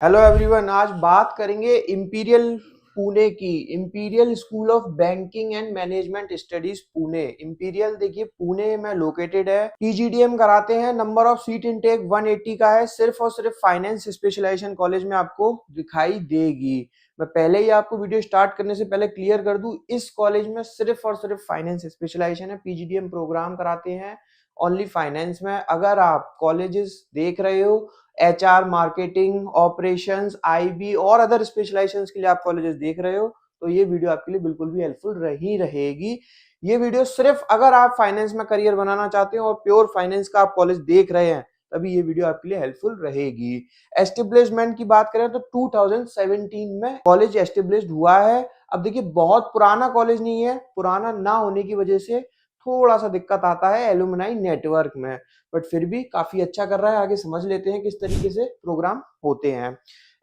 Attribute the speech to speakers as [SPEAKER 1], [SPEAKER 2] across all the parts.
[SPEAKER 1] Hello everyone, आज बात करेंगे इंपीरियल पुणे की। Imperial school of banking and management studies Pune. Imperial देखिए पुणे में लोकेटेड है। पीजीडीएम कराते हैं। नंबर ऑफ सीट इनटेक 180 का है। सिर्फ और सिर्फ फाइनेंस स्पेशलाइजेशन कॉलेज में आपको दिखाई देगी। मैं पहले ही आपको वीडियो स्टार्ट करने से पहले क्लियर कर दूं, इस कॉलेज में सिर्फ और सिर्फ फाइनेंस स्पेशलाइजेशन है। पीजीडीएम प्रोग्राम कराते हैं ओनली फाइनेंस में। अगर आप कॉलेजेस देख रहे हो एचआर, मार्केटिंग, ऑपरेशंस, आईबी और अदर स्पेशलाइजेशंस के लिए आप कॉलेजेस देख रहे हो, तो ये वीडियो आपके लिए बिल्कुल भी हेल्पफुल रही रहेगी। ये वीडियो सिर्फ अगर आप फाइनेंस में करियर बनाना चाहते हो और प्योर फाइनेंस का आप कॉलेज देख रहे हैं, तभी ये वीडियो आपके लिए हेल्पफुल रहेगी। एस्टेब्लिशमेंट की बात करें तो 2017 में कॉलेज एस्टेब्लिश्ड हुआ है। अब देखिए बहुत पुराना कॉलेज नहीं है। पुराना ना होने की वजह से थोड़ा सा दिक्कत आता है एलुमनाई नेटवर्क में, बट फिर भी काफी अच्छा कर रहा है। आगे समझ लेते हैं किस तरीके से प्रोग्राम होते हैं।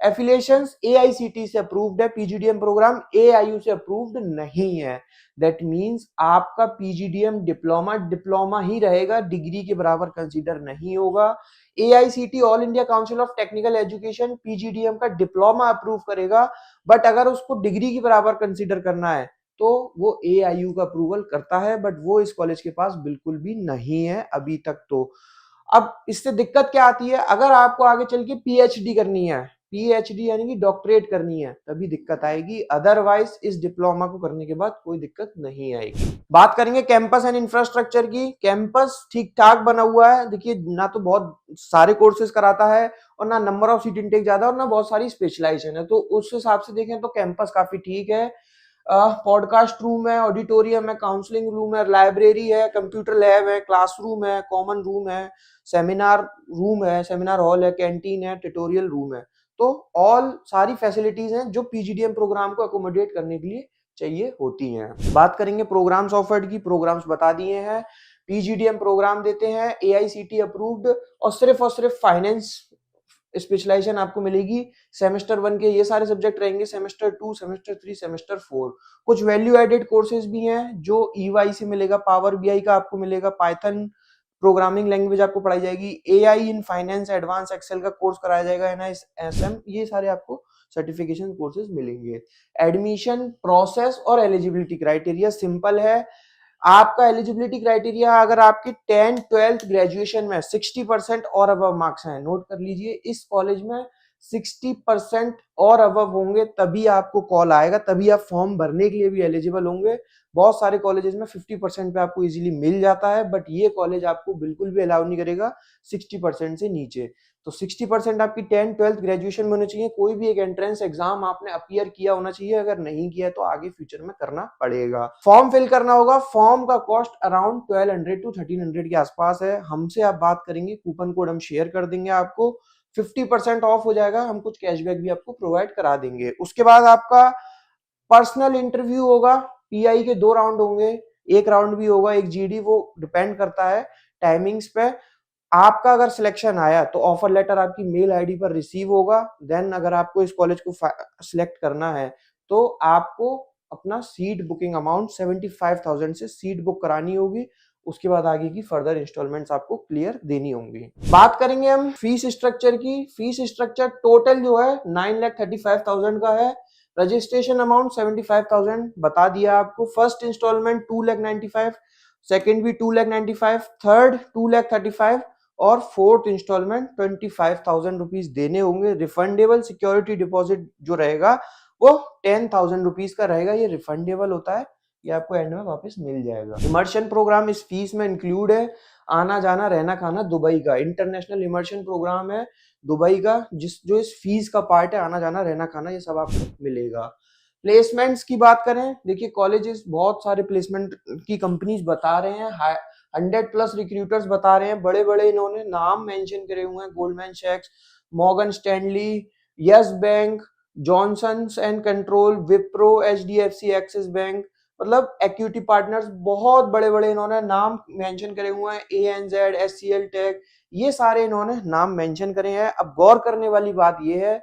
[SPEAKER 1] एफिलिएशंस एआईसीटी से अप्रूव्ड है। पीजीडीएम प्रोग्राम एआईयू से अप्रूव्ड नहीं है। दैट मींस आपका पीजीडीएम डिप्लोमा ही रहेगा, डिग्री के बराबर कंसीडर नहीं होगा। AICT all India council of technical education PGDM का डिप्लोमा अप्रूव करेगा, बट अगर उसको डिग्री के बराबर कंसीडर करना है तो वो एआईयू का अप्रूवल करता है, बट वो इस कॉलेज के पास बिल्कुल भी नहीं है अभी तक। तो अब इससे दिक्कत क्या आती है, अगर आपको आगे चल के पीएचडी करनी है, पीएचडी यानी कि डॉक्टरेट करनी है, तभी दिक्कत आएगी। अदरवाइज इस डिप्लोमा को करने के बाद कोई दिक्कत नहीं आएगी। बात करेंगे कैंपस एंड इंफ्रास्ट्रक्चर की। कैंपस ठीक ठाक बना हुआ है। देखिए ना तो बहुत सारे कोर्सेज कराता है और ना नंबर ऑफ सीट इनटेक ज्यादा और ना बहुत सारी स्पेशलाइजेशन है, तो उस हिसाब से देखें तो कैंपस काफी ठीक है। पॉडकास्ट रूम है, ऑडिटोरियम है, काउंसलिंग रूम है, लाइब्रेरी है, कंप्यूटर लैब है, क्लासरूम है, कॉमन रूम है, सेमिनार रूम है, सेमिनार हॉल है, कैंटीन है, ट्यूटोरियल रूम है। तो ऑल सारी फैसिलिटीज हैं जो पीजीडीएम प्रोग्राम को अकोमोडेट करने के लिए चाहिए होती हैं। बात करेंगे प्रोग्राम्स ऑफर्ड की। प्रोग्राम्स बता दिए हैं। पीजीडीएम प्रोग्राम देते हैं एआईसीटी अप्रूव्ड और सिर्फ फाइनेंस स्पेशलाइजेशन आपको मिलेगी। सेमेस्टर 1 के ये सारे सब्जेक्ट रहेंगे, सेमेस्टर 2, सेमेस्टर 3, सेमेस्टर 4 कुछ वैल्यू एडेड कोर्सेज भी हैं जो ईवाई से मिलेगा। पावर बीआई का आपको मिलेगा, पाइथन प्रोग्रामिंग लैंग्वेज आपको पढ़ाई जाएगी, AI in finance, advance Excel का कोर्स कराया जाएगा, एनआईएसएम, ये सारे आपको सर्टिफिकेशन कोर्सेज मिलेंगे। एडमिशन प्रोसेस और एलिजिबिलिटी क्राइटेरिया सिंपल है। आपका एलिजिबिलिटी क्राइटेरिया, अगर आपके 10th 12th ग्रेजुएशन में 60% और अबव मार्क्स हैं, नोट कर लीजिए इस कॉलेज में 60% और अबव होंगे तभी आपको कॉल आएगा, तभी आप फॉर्म भरने के लिए भी एलिजिबल होंगे। बहुत सारे कॉलेजेस में 50% पे आपको इजीली मिल जाता है, बट ये कॉलेज आपको बिल्कुल भी अलाउ नहीं करेगा 60% से नीचे। तो 60% आपकी 10th 12th ग्रेजुएशन में होनी चाहिए। कोई भी एक एंट्रेंस एग्जाम आपने अपीयर किया होना चाहिए। अगर नहीं किया तो आगे फ्यूचर में करना पड़ेगा। फॉर्म फिल करना होगा। फॉर्म का कॉस्ट अराउंड 1200 टू 1300 के आसपास है। हमसे आप बात करेंगे, कूपन कोड हम शेयर कर देंगे आपको, 50% ऑफ हो जाएगा। हम कुछ कैशबैक भी आपको प्रोवाइड करा देंगे। उसके बाद आपका पर्सनल इंटरव्यू होगा। पीआई के 2 राउंड होंगे, एक राउंड भी होगा, एक जीडी, वो डिपेंड करता है टाइमिंग्स पे। आपका अगर सिलेक्शन आया तो ऑफर लेटर आपकी मेल आईडी पर रिसीव होगा। देन अगर आपको इस कॉलेज को सिलेक्ट करना है तो आपको अपना सीट बुकिंग अमाउंट 75,000 से सीट बुक करानी होगी। उसके बाद आगे की फर्दर इंस्टॉलमेंट्स आपको क्लियर देनी होंगी। बात करेंगे हम फीस स्ट्रक्चर की। फीस स्ट्रक्चर टोटल जो है 9,35,000 का है। रजिस्ट्रेशन अमाउंट 75,000 बता दिया आपको। फर्स्ट इंस्टॉलमेंट 2,95,000, सेकेंड भी 2,95,000, थर्ड 2,35,000 और फोर्थ इंस्टॉलमेंट 25,000 रुपीज देने होंगे। रिफंडेबल सिक्योरिटी डिपॉजिट जो रहेगा वो 10,000 रुपीज का रहेगा। ये रिफंडेबल होता है, ये आपको एंड में वापस मिल जाएगा। इमर्शन प्रोग्राम इस फीस में इंक्लूड है। आना जाना रहना खाना दुबई का इंटरनेशनल इमर्शन प्रोग्राम है, दुबई का, जो इस फीस का पार्ट है। आना जाना रहना खाना ये सब आपको मिलेगा। प्लेसमेंट्स की बात करें, देखिए कॉलेजेस बहुत सारे प्लेसमेंट की कंपनीज बता रहे हैं, 100+ रिक्रूटर्स बता रहे हैं। बड़े बड़े इन्होंने नाम मेंशन करे हुए हैं, गोल्डमैन सैक्स, Morgan Stanley, Yes Bank, Johnsons and control, Wipro, HDFC, Axis Bank, मतलब इक्विटी पार्टनर्स, बहुत बड़े बड़े इन्होंने नाम मेंशन करे हुए हैं। एएनजेड, एचसीएल टेक, ये सारे इन्होंने नाम मेंशन करे हैं। अब गौर करने वाली बात ये है,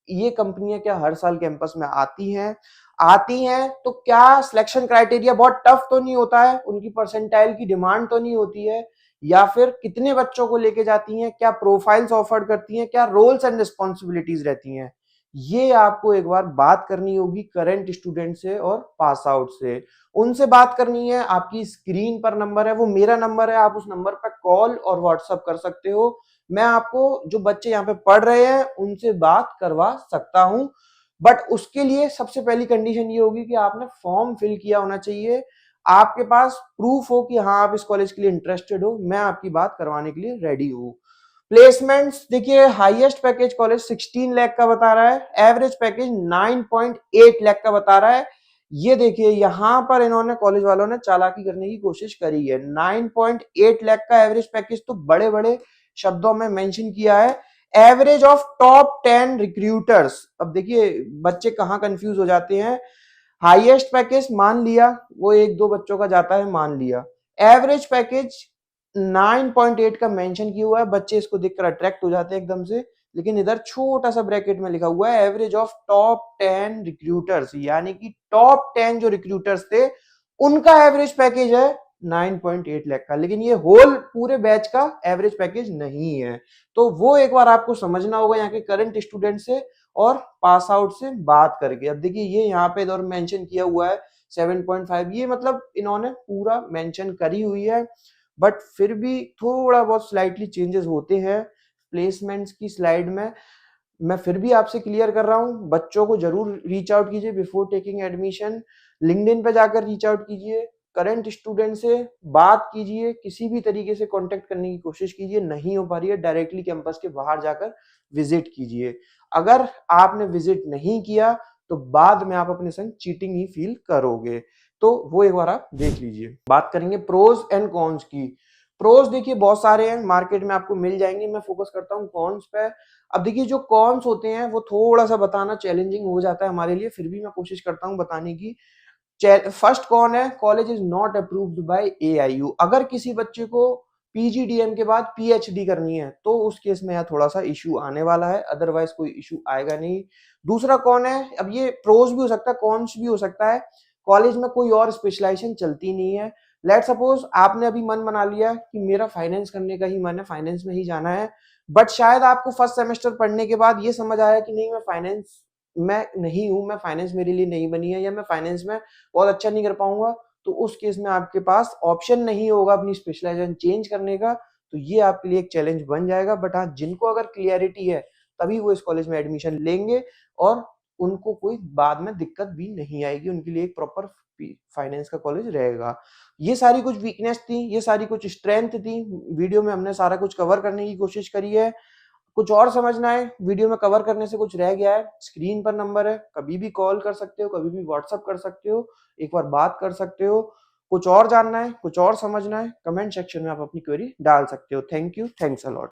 [SPEAKER 1] ये कंपनियां क्या हर साल कैंपस में आती हैं तो क्या सिलेक्शन क्राइटेरिया बहुत टफ तो नहीं होता है, उनकी परसेंटाइल की डिमांड तो नहीं होती है या फिर कितने बच्चों को लेके जाती हैं, क्या प्रोफाइल्स ऑफर करती हैं, क्या रोल्स एंड रिस्पॉन्सिबिलिटीज रहती हैं, ये आपको एक बार बात करनी होगी करंट स्टूडेंट से और पास आउट से। उनसे बात करनी है, आपकी स्क्रीन पर नंबर है, वो मेरा नंबर है, आप उस नंबर पर कॉल और व्हाट्सएप कर सकते हो। मैं आपको जो बच्चे यहाँ पे पढ़ रहे हैं उनसे बात करवा सकता हूं, बट उसके लिए सबसे पहली कंडीशन ये होगी कि आपने फॉर्म फिल किया होना चाहिए, आपके पास प्रूफ हो कि हाँ आप इस कॉलेज के लिए इंटरेस्टेड हो, मैं आपकी बात करवाने के लिए रेडी हूँ। प्लेसमेंट्स देखिए, हाईएस्ट पैकेज कॉलेज 16 लाख का बता रहा है, एवरेज पैकेज 9.8 लाख का बता रहा है। ये देखिए यहां पर इन्होंने कॉलेज वालों ने चालाकी करने की कोशिश करी है। 9.8 लाख का एवरेज पैकेज तो बड़े बड़े शब्दों में मेंशन किया है। एवरेज ऑफ टॉप 10 रिक्रूटर्स, अब देखिए बच्चे कहां कंफ्यूज हो जाते हैं। हाईएस्ट पैकेज मान लिया वो एक दो बच्चों का जाता है, मान लिया एवरेज पैकेज 9.8 का मेंशन किया हुआ है, बच्चे इसको देखकर अट्रैक्ट हो जाते हैं एकदम से, लेकिन इधर छोटा सा ब्रैकेट में लिखा हुआ है एवरेज ऑफ टॉप 10 रिक्रूटर्स, यानी कि टॉप 10 जो रिक्रूटर्स थे उनका एवरेज पैकेज है 9.8 लाख का, लेकिन ये होल पूरे बैच का एवरेज पैकेज नहीं है। तो वो एक बार आपको समझना होगा यहाँ के करंट स्टूडेंट से और पास आउट से बात करके। अब देखिए ये यहाँ पे इधर मेंशन किया हुआ है 7.5, ये मतलब इन्होंने पूरा मेंशन करी हुई है, बट फिर भी थोड़ा बहुत स्लाइटली चेंजेस होते हैं प्लेसमेंट्स की स्लाइड में। मैं फिर भी आपसे क्लियर कर रहा हूँ, बच्चों को जरूर रीच आउट कीजिए बिफोर टेकिंग एडमिशन। लिंक्डइन पे जाकर रीच आउट कीजिए, करंट स्टूडेंट से बात कीजिए, किसी भी तरीके से कांटेक्ट करने की कोशिश कीजिए, नहीं हो पा रही है डायरेक्टली कैंपस के बाहर जाकर विजिट कीजिए। अगर आपने विजिट नहीं किया तो बाद में आप अपने संग चीटिंग ही फील करोगे, तो वो एक बार आप देख लीजिए। बात करेंगे प्रोज एंड कॉन्स की। प्रोज देखिए बहुत सारे हैं, मार्केट में आपको मिल जाएंगे, मैं फोकस करता हूँ कॉन्स पे। अब देखिए जो कॉन्स होते हैं वो थोड़ा सा बताना चैलेंजिंग हो जाता है हमारे लिए, फिर भी मैं कोशिश करता हूँ बताने की। फर्स्ट कौन है, college is not approved by AIU. अगर किसी बच्चे को पीजीडीएम के बाद पीएचडी करनी है तो उस केस में यह थोड़ा सा इशू आने वाला है, अदरवाइज कोई इशू आएगा नहीं। दूसरा कौन है, अब ये प्रोज भी हो सकता है कॉन्स भी हो सकता है, कॉलेज में कोई और स्पेशलाइजेशन चलती नहीं है। लेट सपोज आपने अभी मन बना लिया कि मेरा फाइनेंस करने का ही मन है, फाइनेंस में ही जाना है, बट शायद आपको फर्स्ट सेमेस्टर पढ़ने के बाद ये समझ आया कि नहीं मैं फाइनेंस मैं नहीं हूं, मैं फाइनेंस मेरे लिए नहीं बनी है, या मैं फाइनेंस में बहुत अच्छा नहीं कर पाऊंगा, तो उस केस में आपके पास ऑप्शन नहीं होगा अपनी स्पेशलाइजेशन चेंज करने का, तो ये आपके लिए एक चैलेंज बन जाएगा। बट हाँ, जिनको अगर क्लियरिटी है तभी वो इस कॉलेज में एडमिशन लेंगे और उनको कोई बाद में दिक्कत भी नहीं आएगी, उनके लिए एक प्रॉपर फाइनेंस का कॉलेज रहेगा। ये सारी कुछ वीकनेस थी, ये सारी कुछ स्ट्रेंथ थी, वीडियो में हमने सारा कुछ कवर करने की कोशिश करी है। कुछ और समझना है, वीडियो में कवर करने से कुछ रह गया है, स्क्रीन पर नंबर है, कभी भी कॉल कर सकते हो, कभी भी व्हाट्सअप कर सकते हो, एक बार बात कर सकते हो। कुछ और जानना है, कुछ और समझना है, कमेंट सेक्शन में आप अपनी क्वेरी डाल सकते हो। Thank you, thanks a lot.